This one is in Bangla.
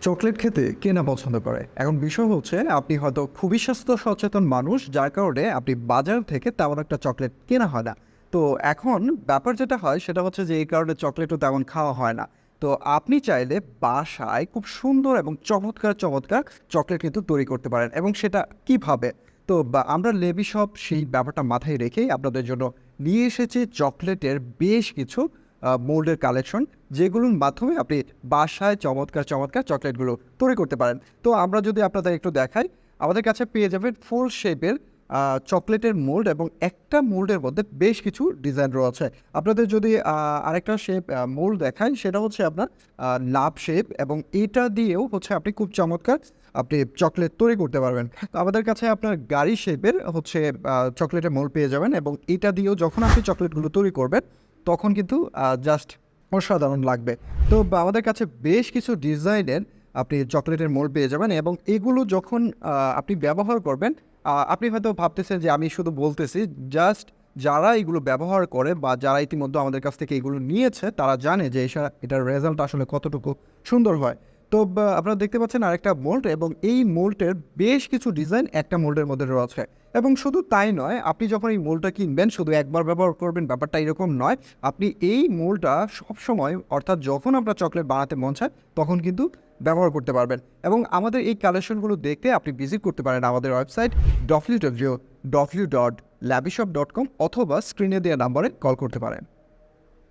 চকলেট খেতে কে না পছন্দ করে? এখন বিষয় হচ্ছে আপনি হয়তো খুবই স্বাস্থ্য সচেতন মানুষ, যার কারণে আপনি বাজার থেকে তেমন একটা চকলেট কেনা হয় না। তো এখন ব্যাপার যেটা হয় সেটা হচ্ছে যে এই কারণে চকলেটও তেমন খাওয়া হয় না। তো আপনি চাইলে বাসায় খুব সুন্দর এবং চমৎকার চকলেট কিন্তু তৈরি করতে পারেন, এবং সেটা কিভাবে? তো আমরা লেবি শপ সেই ব্যাপারটা মাথায় রেখেই আপনাদের জন্য নিয়ে এসেছি চকলেটের বেশ কিছু মোল্ডের কালেকশন, যেগুলোর মাধ্যমে আপনি বাসায় চমৎকার চকলেটগুলো তৈরি করতে পারেন। তো আমরা যদি আপনাদের একটু দেখাই, আমাদের কাছে পেয়ে যাবেন ফুল শেপের চকলেটের মোল্ড, এবং একটা মোল্ডের মধ্যে বেশ কিছু ডিজাইন রয়েছে। আপনাদের যদি আরেকটা শেপ মোল্ড দেখাই, সেটা হচ্ছে আপনার লাভ শেপ, এবং এটা দিয়েও হচ্ছে আপনি খুব চমৎকার আপনি চকলেট তৈরি করতে পারবেন। তো আমাদের কাছে আপনার গাড়ি শেপের হচ্ছে চকলেটের মোল্ড পেয়ে যাবেন, এবং এটা দিয়েও যখন আপনি চকলেটগুলো তৈরি করবেন তখন কিন্তু জাস্ট অসাধারণ লাগবে। তো আমাদের কাছে বেশ কিছু ডিজাইনের আপনি চকলেটের মোল্ড পেয়ে যাবেন, এবং এগুলো যখন আপনি ব্যবহার করবেন, আপনি হয়তো ভাবতেছেন যে আমি শুধু বলতেছি। জাস্ট যারা এগুলো ব্যবহার করে বা যারা ইতিমধ্যে আমাদের কাছ থেকে এগুলো নিয়েছে, তারা জানে যে এটার রেজাল্ট আসলে কতটুকু সুন্দর হয়। তো আপনারা দেখতে পাচ্ছেন আরেকটা মোল্ড, এবং এই মোল্ডের বেশ কিছু ডিজাইন একটা মোল্ডের মধ্যে রয়েছে। এবং শুধু তাই নয়, আপনি যখন এই মোল্ডটা কিনবেন শুধু একবার ব্যবহার করবেন ব্যাপারটা এরকম নয়। আপনি এই মোল্ডটা সবসময়, অর্থাৎ যখন আপনার চকলেট বানাতে মন চায় তখন কিন্তু ব্যবহার করতে পারবেন। এবং আমাদের এই কালেকশনগুলো দেখতে আপনি ভিজিট করতে পারেন আমাদের ওয়েবসাইট www.labishop.com, অথবা স্ক্রিনে দেওয়া নাম্বারে কল করতে পারেন।